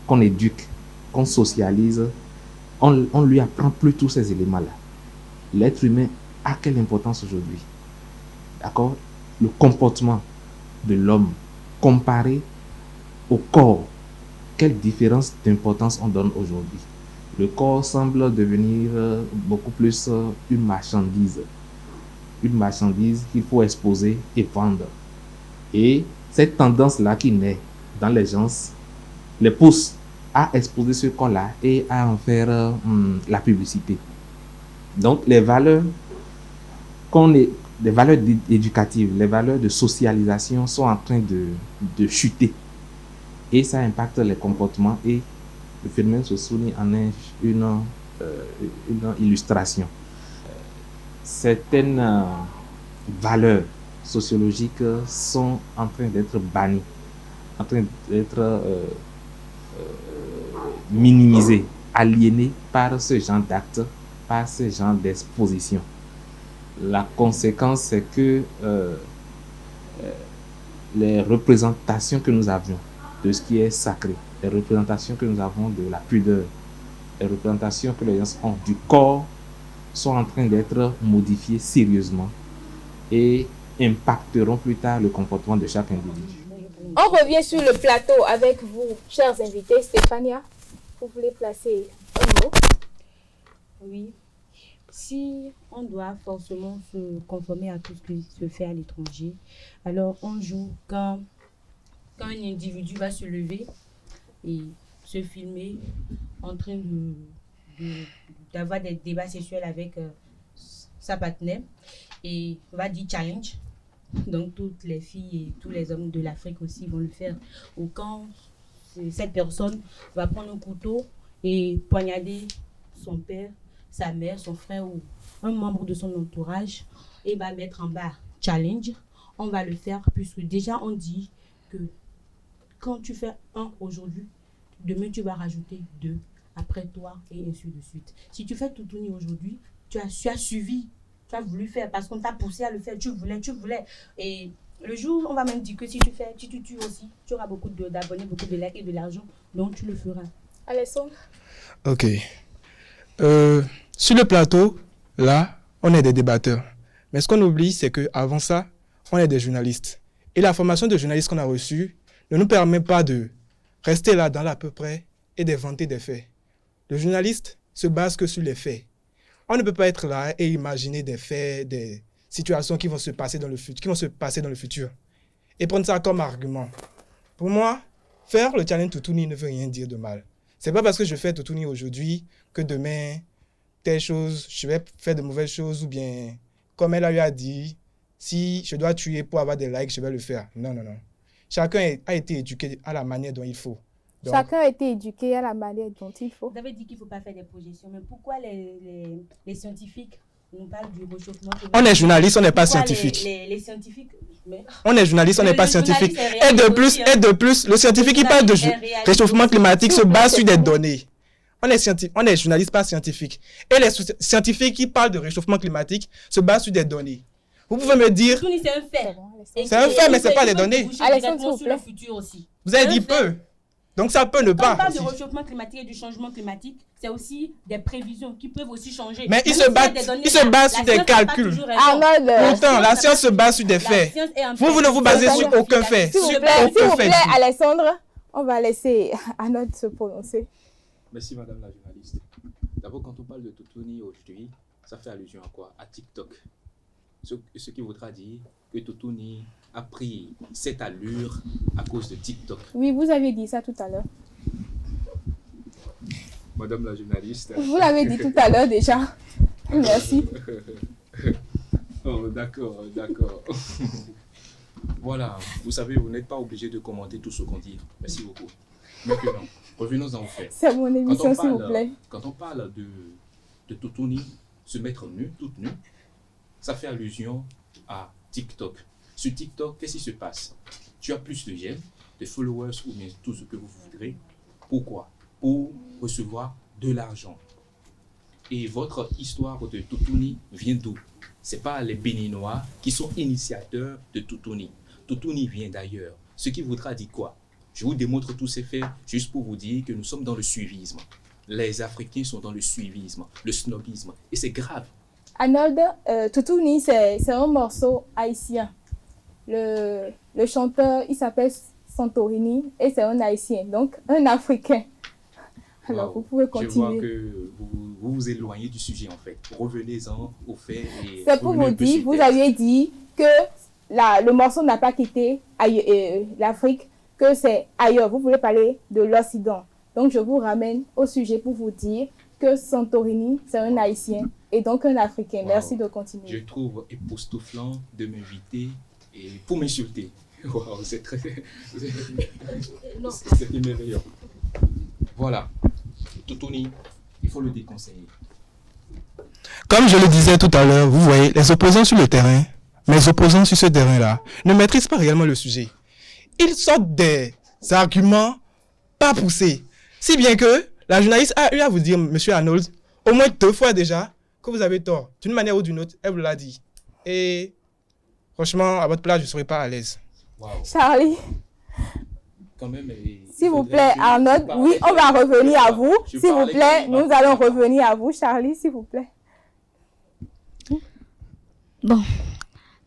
qu'on éduque, qu'on socialise, on lui apprend plus tous ces éléments-là. L'être humain a quelle importance aujourd'hui? D'accord? Le comportement de l'homme comparé au corps, quelle différence d'importance on donne aujourd'hui? Le corps semble devenir beaucoup plus une marchandise qu'il faut exposer et vendre. Et cette tendance-là qui naît dans les gens les pousse à exposer ce corps-là et à en faire la publicité. Donc les valeurs les valeurs éducatives, les valeurs de socialisation sont en train de chuter. Et ça impacte les comportements et le phénomène Sossouni en est une illustration. Certaines valeurs sociologiques sont en train d'être bannies, en train d'être minimisées, aliénées par ce genre d'actes, par ce genre d'exposition. La conséquence, c'est que les représentations que nous avions de ce qui est sacré, les représentations que nous avons de la pudeur, les représentations que les gens ont du corps sont en train d'être modifiées sérieusement et impacteront plus tard le comportement de chaque individu. On revient sur le plateau avec vous, chers invités. Stéphania, vous voulez placer un mot? Oui. Si on doit forcément se conformer à tout ce qui se fait à l'étranger, alors on joue quand un individu va se lever et se filmer en train d'avoir des débats sexuels avec sa partenaire et on va dire challenge. Donc toutes les filles et tous les hommes de l'Afrique aussi vont le faire. Ou quand cette personne va prendre un couteau et poignarder son père, sa mère, son frère ou un membre de son entourage et va mettre en bas challenge, on va le faire puisque déjà on dit que quand tu fais 1 aujourd'hui, demain tu vas rajouter 2, après toi et ainsi de suite. Si tu fais Toutouni aujourd'hui, tu as suivi, tu as voulu faire parce qu'on t'a poussé à le faire, tu voulais. Et le jour, on va même dire que si tu fais, tu tues aussi, tu auras beaucoup d'abonnés, beaucoup de likes et de l'argent, donc tu le feras. Alessandre? Ok. Sur le plateau, là, on est des débatteurs. Mais ce qu'on oublie, c'est qu'avant ça, on est des journalistes. Et la formation de journaliste qu'on a reçue ne nous permet pas de rester là dans l'à peu près et d'inventer des faits. Le journaliste se base que sur les faits. On ne peut pas être là et imaginer des faits, des situations qui vont se passer dans le futur, et prendre ça comme argument. Pour moi, faire le challenge Toutouni ne veut rien dire de mal. C'est pas parce que je fais Toutouni aujourd'hui que demain, telle chose, je vais faire de mauvaises choses ou bien, comme elle lui a dit, si je dois tuer pour avoir des likes, je vais le faire. Non. Chacun a été éduqué à la manière dont il faut. Donc, chacun a été éduqué à la manière dont il faut. Vous avez dit qu'il ne faut pas faire des projections, mais pourquoi les scientifiques nous parlent du réchauffement climatique? On est journaliste, on n'est pas scientifique. Les scientifiques... Mais... On est journaliste, on n'est pas scientifique. Et de plus, le scientifique qui parle de réchauffement climatique se base sur des données. On est journaliste, pas scientifique. Et les scientifiques qui parlent de réchauffement climatique se basent sur des données. Vous pouvez me dire... C'est un fait. C'est un fait, mais ce n'est pas des données. Sur le futur aussi. Vous avez dit peu. Donc ça peut ne pas. Quand on parle du réchauffement climatique et du changement climatique, c'est aussi des prévisions qui peuvent aussi changer. Mais ils se basent sur des calculs. Pourtant, la science se base sur des faits. Vous ne vous basez sur aucun fait. S'il vous plaît, Alessandre, on va laisser Arnold se prononcer. Merci madame la journaliste. D'abord, quand on parle de Toutouni aujourd'hui, ça fait allusion à quoi? À TikTok. Ce qui voudra dire que Toutouni a pris cette allure à cause de TikTok. Oui, vous avez dit ça tout à l'heure. Madame la journaliste. Vous l'avez dit tout à l'heure déjà. Merci. Oh, d'accord. Voilà, vous savez, vous n'êtes pas obligé de commenter tout ce qu'on dit. Merci beaucoup. Maintenant, revenons-en au fait. C'est mon émission, s'il vous plaît. Quand on parle de Toutouni, se mettre nu, toute nue, ça fait allusion à TikTok. Sur TikTok, qu'est-ce qui se passe? Tu as plus de j'aime, de followers ou bien tout ce que vous voudrez. Pourquoi? Pour recevoir de l'argent. Et votre histoire de Toutouni vient d'où? Ce n'est pas les Béninois qui sont initiateurs de Toutouni. Toutouni vient d'ailleurs. Ce qui voudra dire quoi? Je vous démontre tous ces faits juste pour vous dire que nous sommes dans le suivisme. Les Africains sont dans le suivisme, le snobisme. Et c'est grave. Arnold, Toutouni, c'est un morceau haïtien. Le chanteur, il s'appelle Santorini et c'est un haïtien, donc un Africain. Alors, vous pouvez continuer. Je vois que vous vous éloignez du sujet en fait. Revenez-en aux faits. C'est pour vous dire, vous aviez dit que le morceau n'a pas quitté l'Afrique, que c'est ailleurs. Vous voulez parler de l'Occident. Donc, je vous ramène au sujet pour vous dire que Santorini, c'est un Haïtien et donc un Africain. Wow. Merci de continuer. Je trouve époustouflant de m'inviter et pour m'insulter. Wow, c'est très... c'est merveilleux. Voilà. Toutouni, il faut le déconseiller. Comme je le disais tout à l'heure, vous voyez, les opposants sur le terrain, mes opposants sur ce terrain-là, ne maîtrisent pas réellement le sujet. Ils sortent des arguments pas poussés. Si bien que la journaliste a eu à vous dire, monsieur Arnold, au moins 2 fois déjà, que vous avez tort. D'une manière ou d'une autre, elle vous l'a dit. Et franchement, à votre place, je ne serais pas à l'aise. Wow. Charlie, Quand même, s'il vous plaît, Arnold, oui, on va revenir à vous. S'il vous plaît, nous allons revenir à vous. Charlie, s'il vous plaît. Bon,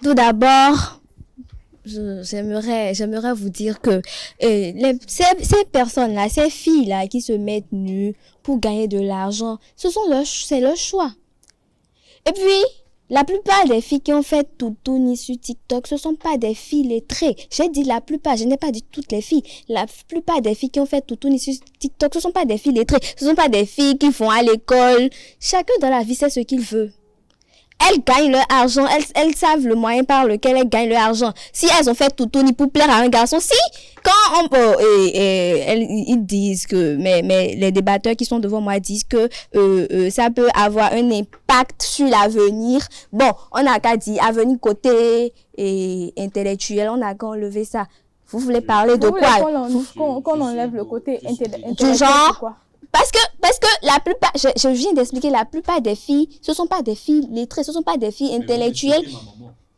tout d'abord, j'aimerais vous dire que ces personnes-là, ces filles-là qui se mettent nues pour gagner de l'argent, c'est leur choix. Et puis, la plupart des filles qui ont fait Toutouni sur TikTok, ce ne sont pas des filles lettrées. J'ai dit la plupart, je n'ai pas dit toutes les filles. La plupart des filles qui ont fait Toutouni sur TikTok, ce ne sont pas des filles lettrées. Ce ne sont pas des filles qui vont à l'école. Chacun dans la vie sait ce qu'il veut. Elles gagnent leur argent, elles savent le moyen par lequel elles gagnent leur argent. Si elles ont fait Toutouni pour plaire à un garçon, si, quand ils disent que, mais les débatteurs qui sont devant moi disent que ça peut avoir un impact sur l'avenir. Bon, on n'a qu'à dire avenir côté intellectuel, on n'a qu'à enlever ça. Vous voulez parler de quoi? Qu'on enlève le côté intellectuel. Du genre? Parce que la plupart, je viens d'expliquer, la plupart des filles, ce ne sont pas des filles lettrées, ce ne sont pas des filles intellectuelles.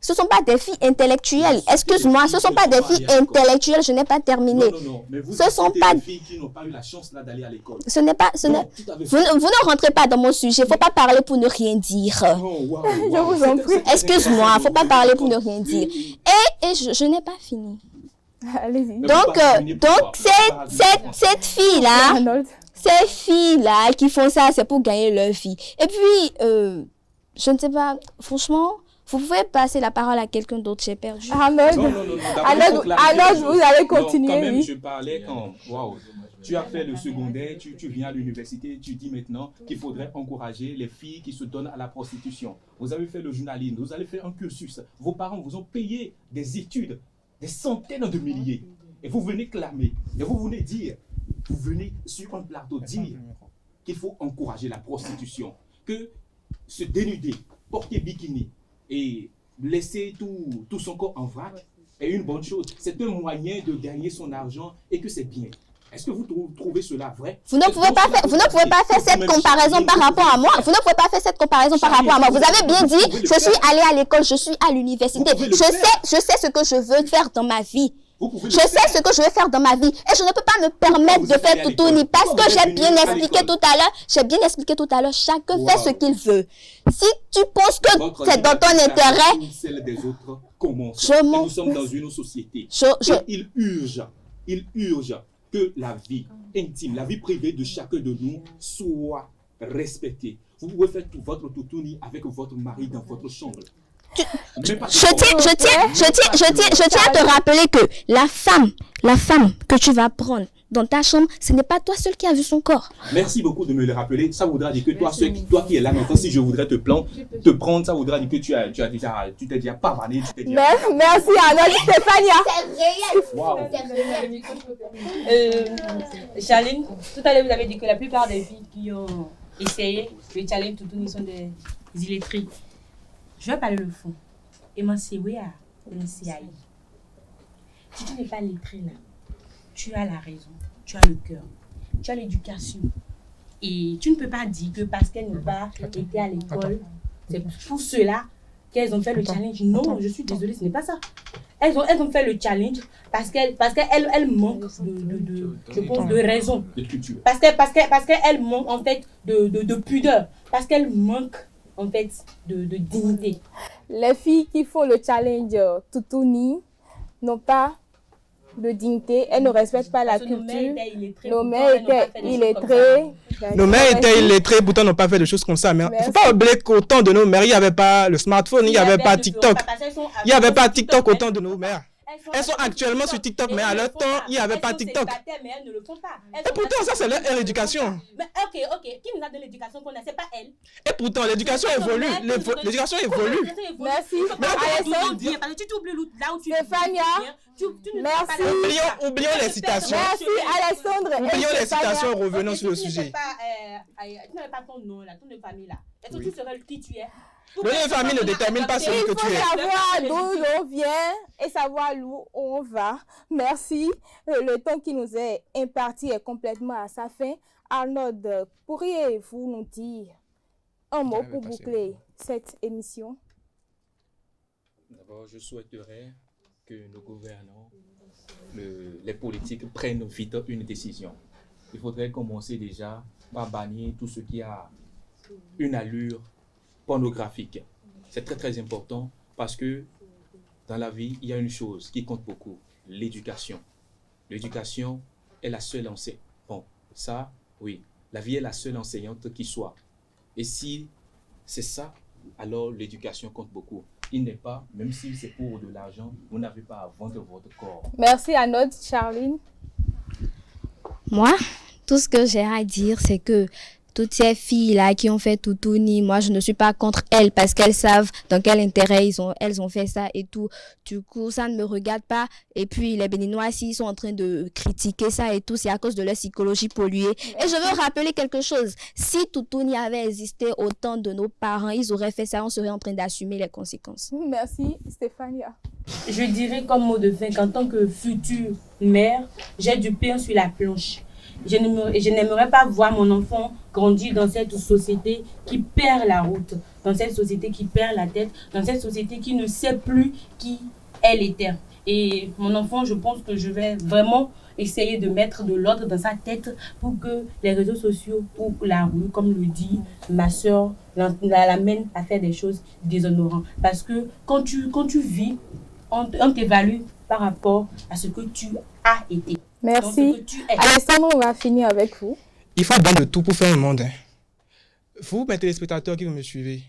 Ce ne sont pas des filles intellectuelles. Excuse-moi, ce ne sont pas des filles intellectuelles, je n'ai pas terminé. Non, mais vous ce sont pas des filles qui n'ont pas eu la chance d'aller à l'école. Ce n'est pas, vous ne rentrez pas dans mon sujet, il ne faut pas parler pour ne rien dire. Je vous en prie. Excuse-moi, il ne faut pas parler pour ne rien dire. Et je n'ai pas fini. Allez-y. Donc cette fille-là, ces filles-là qui font ça, c'est pour gagner leur vie. Et puis, je ne sais pas, franchement, vous pouvez passer la parole à quelqu'un d'autre, j'ai perdu. Arnold, vous allez continuer. Quand même, oui. je parlais quand, waouh, tu as fait le secondaire, tu viens à l'université, tu dis maintenant qu'il faudrait encourager les filles qui se donnent à la prostitution. Vous avez fait le journalisme, vous avez fait un cursus, vos parents vous ont payé des études, des centaines de milliers. Et vous venez clamer, et vous venez dire, vous venez sur un plateau dire qu'il faut encourager la prostitution, que se dénuder, porter bikini et laisser tout son corps en vrac est une bonne chose. C'est un moyen de gagner son argent et que c'est bien. Est-ce que vous trouvez cela vrai? Vous ne pouvez pas faire cette comparaison par rapport à moi. Vous ne pouvez pas faire cette comparaison par rapport à moi. Vous avez bien dit, je suis allé à l'école, je suis à l'université. Je sais ce que je veux faire dans ma vie. Je sais ce que je vais faire dans ma vie et je ne peux pas me permettre de faire Toutouni parce que j'ai bien expliqué tout à l'heure, chacun fait ce qu'il veut. Si tu penses que c'est dans ton intérêt, nous sommes dans une société. Il urge que la vie intime, la vie privée de chacun de nous soit respectée. Vous pouvez faire tout votre Toutouni avec votre mari dans votre chambre. Je tiens à te rappeler que la femme que tu vas prendre dans ta chambre, ce n'est pas toi seul qui as vu son corps. Merci beaucoup de me le rappeler. Ça voudra dire que toi qui es là maintenant, si je voudrais te prendre, ça voudra dire que tu t'es déjà pavané. Merci Arnold. Stéphania. Charline, tout à l'heure vous avez dit que la plupart des filles qui ont essayé le challenge Toutouni sont des illettrées. Je vais parler le fond. Et mon CWA, le CAI. Si tu n'es pas lettré là, tu as la raison, tu as le cœur, tu as l'éducation. Et tu ne peux pas dire que parce qu'elles n'ont pas été à l'école, c'est pour cela qu'elles ont fait le challenge. Non, je suis désolée, ce n'est pas ça. Elles ont fait le challenge parce qu'elles manquent je pense, de raison. Parce qu'elles manquent en fait de pudeur. Parce qu'elles manquent en fait de dignité. Les filles qui font le challenge Toutouni n'ont pas de dignité, elles ne respectent pas la culture. Nos mères étaient illettrées. Nos mères étaient illettrées, pourtant n'ont pas fait de choses comme ça. Mais il ne faut pas oublier qu'au temps de nos mères, il n'y avait pas le smartphone, il n'y avait pas TikTok. Il n'y avait pas TikTok au temps de nos mères. Elles sont actuellement sur TikTok, mais à leur temps, il n'y avait pas TikTok. Mais elles ne le font pas. Et pourtant, ça, c'est leur éducation. Mais ok, qui nous a donné l'éducation qu'on a? C'est pas elle. Et pourtant, l'éducation évolue. L'éducation évolue. Merci. Alessandre, tu t'oublies là où tu Stéphania, merci. Oublions les citations. Merci Alessandre. Oublions les citations, revenons sur le sujet. Tu n'avais pas ton nom là, ton nom de famille là. Est-ce que tu serais qui tu es? Le nom de famille ne détermine pas celui que tu es. Il faut savoir d'où l'on vient et savoir où on va. Merci. Le temps qui nous est imparti est complètement à sa fin. Arnold, pourriez-vous nous dire un mot pour boucler cette émission? D'abord, je souhaiterais que nos gouvernants, les politiques prennent vite une décision. Il faudrait commencer déjà par bannir tout ce qui a une allure pornographique. C'est très très important parce que dans la vie, il y a une chose qui compte beaucoup, l'éducation. L'éducation est la seule enseignante. Bon, ça, oui, la vie est la seule enseignante qui soit. Et si c'est ça, alors l'éducation compte beaucoup. Il n'est pas, même si c'est pour de l'argent, vous n'avez pas à vendre votre corps. Merci Arnold. Charline? Moi, tout ce que j'ai à dire, c'est que toutes ces filles-là qui ont fait Toutouni, moi, je ne suis pas contre elles parce qu'elles savent dans quel intérêt elles ont fait ça et tout. Du coup, ça ne me regarde pas. Et puis, les Béninois, s'ils sont en train de critiquer ça et tout, c'est à cause de leur psychologie polluée. Et je veux rappeler quelque chose. Si Toutouni avait existé au temps de nos parents, ils auraient fait ça, on serait en train d'assumer les conséquences. Merci, Stéphania. Je dirais comme mot de fin qu'en tant que future mère, j'ai du pain sur la planche. Je n'aimerais pas voir mon enfant grandir dans cette société qui perd la route, dans cette société qui perd la tête, dans cette société qui ne sait plus qui elle était. Et mon enfant, je pense que je vais vraiment essayer de mettre de l'ordre dans sa tête pour que les réseaux sociaux ou la rue, comme le dit ma soeur, l'amène à faire des choses déshonorantes. Parce que quand tu vis, on t'évalue par rapport à ce que tu as été. Merci. Alessandro, on va finir avec vous. Il faut battre de tout pour faire un monde. Vous, mes téléspectateurs qui vous me suivez,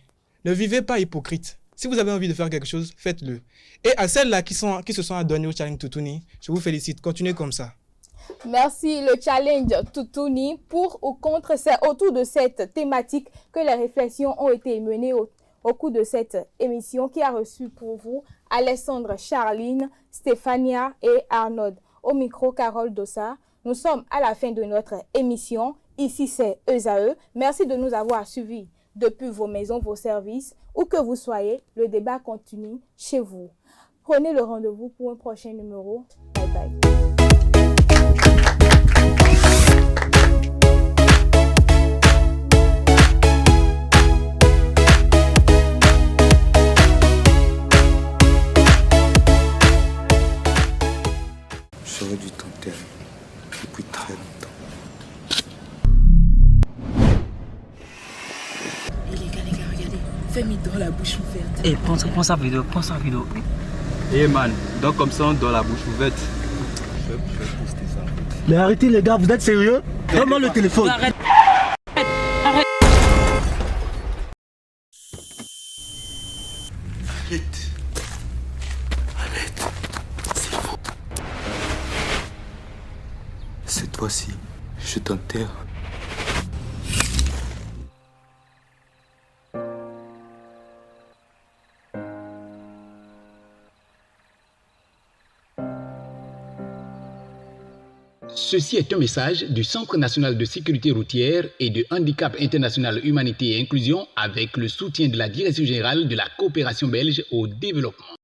ne vivez pas hypocrite. Si vous avez envie de faire quelque chose, faites-le. Et à celles-là qui se sont adonnées au challenge Toutouni, je vous félicite. Continuez comme ça. Merci. Le challenge Toutouni, pour ou contre, c'est autour de cette thématique que les réflexions ont été menées au cours de cette émission qui a reçu pour vous Alessandre, Charline, Stéphania et Arnold. Au micro, Carole Dossa. Nous sommes à la fin de notre émission. Ici, c'est ESAE. Merci de nous avoir suivis depuis vos maisons, vos services. Où que vous soyez, le débat continue chez vous. Prenez le rendez-vous pour un prochain numéro. Bye bye. J'aurais dû t'enterrer depuis très longtemps. Et les gars, regardez. Fais-moi dans la bouche ouverte. Eh, prends sa vidéo, Eh man, donc comme ça on doit la bouche ouverte. Je vais poster ça. Mais arrêtez les gars, vous êtes sérieux? Donne-moi le téléphone. Arrête. Cette fois-ci, je t'enterre. Ceci est un message du Centre national de sécurité routière et de handicap international humanité et inclusion avec le soutien de la Direction générale de la coopération belge au développement.